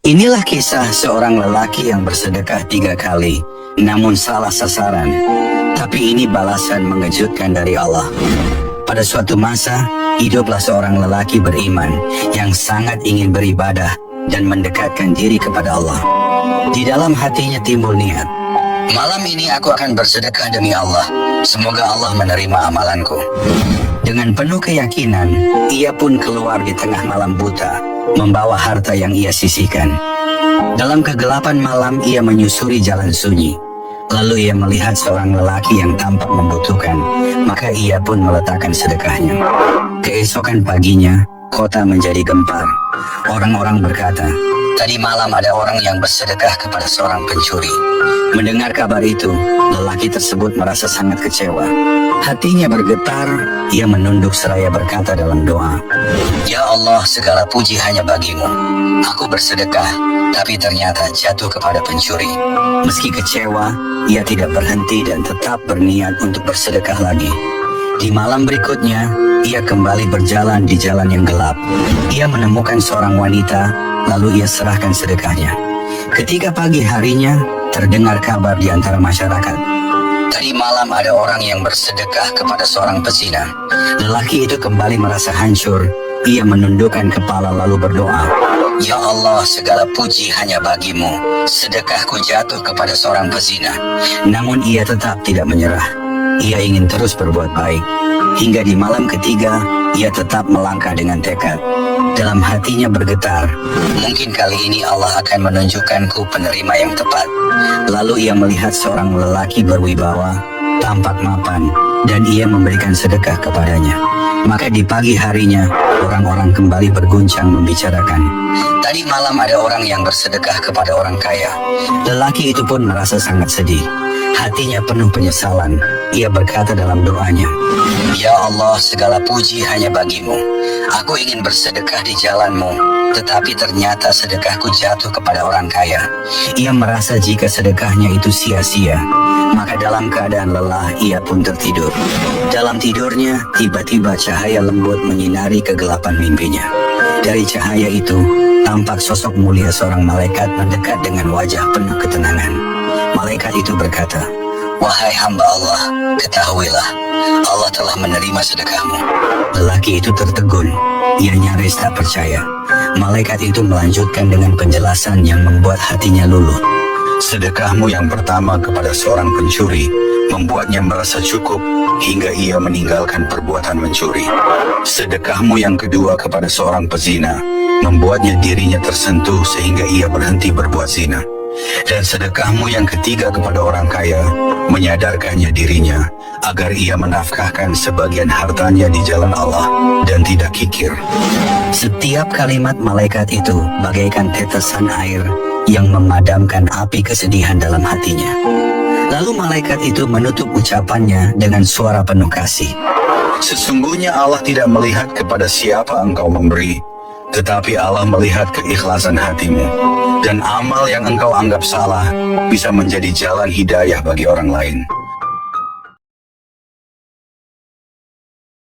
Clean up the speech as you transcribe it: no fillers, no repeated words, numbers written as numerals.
Inilah kisah seorang lelaki yang bersedekah 3 kali, namun salah sasaran. Tapi ini balasan mengejutkan dari Allah. Pada suatu masa, hiduplah seorang lelaki beriman yang sangat ingin beribadah dan mendekatkan diri kepada Allah. Di dalam hatinya timbul niat, malam ini aku akan bersedekah demi Allah. Semoga Allah menerima amalanku. Dengan penuh keyakinan, ia pun keluar di tengah malam buta, membawa harta yang ia sisihkan. Dalam kegelapan malam, ia menyusuri jalan sunyi. Lalu ia melihat seorang lelaki yang tampak membutuhkan, maka ia pun meletakkan sedekahnya. Keesokan paginya, kota menjadi gempar. Orang-orang berkata, tadi malam ada orang yang bersedekah kepada seorang pencuri. Mendengar kabar itu, lelaki tersebut merasa sangat kecewa. Hatinya bergetar, ia menunduk seraya berkata dalam doa, Ya Allah, segala puji hanya bagimu. Aku bersedekah, tapi ternyata jatuh kepada pencuri. Meski kecewa, ia tidak berhenti dan tetap berniat untuk bersedekah lagi. Di malam berikutnya, ia kembali berjalan di jalan yang gelap. Ia menemukan seorang wanita, lalu ia serahkan sedekahnya. Ketika pagi harinya, terdengar kabar di antara masyarakat. Tadi malam ada orang yang bersedekah kepada seorang pezina. Lelaki itu kembali merasa hancur. Ia menundukkan kepala lalu berdoa, Ya Allah, segala puji hanya bagimu. Sedekahku jatuh kepada seorang pezina. Namun ia tetap tidak menyerah. Ia ingin terus berbuat baik. Hingga di malam ketiga, ia tetap melangkah dengan tekad. Dalam hatinya bergetar, mungkin kali ini Allah akan menunjukkanku penerima yang tepat. Lalu ia melihat seorang lelaki berwibawa, tampak mapan, dan ia memberikan sedekah kepadanya. Maka di pagi harinya, orang-orang kembali berguncang membicarakan, tadi malam ada orang yang bersedekah kepada orang kaya. Lelaki itu pun merasa sangat sedih. Hatinya penuh penyesalan. Ia berkata dalam doanya, Ya Allah, segala puji hanya bagimu. Aku ingin bersedekah di jalanmu, tetapi ternyata sedekahku jatuh kepada orang kaya. Ia merasa jika sedekahnya itu sia-sia. Maka dalam keadaan lelah, ia pun tertidur. Dalam tidurnya, tiba-tiba cahaya lembut menyinari kegelapan mimpinya. Dari cahaya itu, tampak sosok mulia seorang malaikat mendekat dengan wajah penuh ketenangan. Malaikat itu berkata, Wahai hamba Allah, ketahuilah, Allah telah menerima sedekahmu. Lelaki itu tertegun. Ia nyaris tak percaya. Malaikat itu melanjutkan dengan penjelasan yang membuat hatinya luluh. Sedekahmu yang pertama kepada seorang pencuri membuatnya merasa cukup hingga ia meninggalkan perbuatan mencuri. Sedekahmu yang kedua kepada seorang pezina membuatnya dirinya tersentuh sehingga ia berhenti berbuat zina. Dan sedekahmu yang ketiga kepada orang kaya menyadarkannya dirinya agar ia menafkahkan sebagian hartanya di jalan Allah dan tidak kikir. Setiap kalimat malaikat itu bagaikan tetesan air yang memadamkan api kesedihan dalam hatinya. Lalu malaikat itu menutup ucapannya dengan suara penuh kasih. Sesungguhnya Allah tidak melihat kepada siapa engkau memberi, tetapi Allah melihat keikhlasan hatimu. Dan amal yang engkau anggap salah bisa menjadi jalan hidayah bagi orang lain.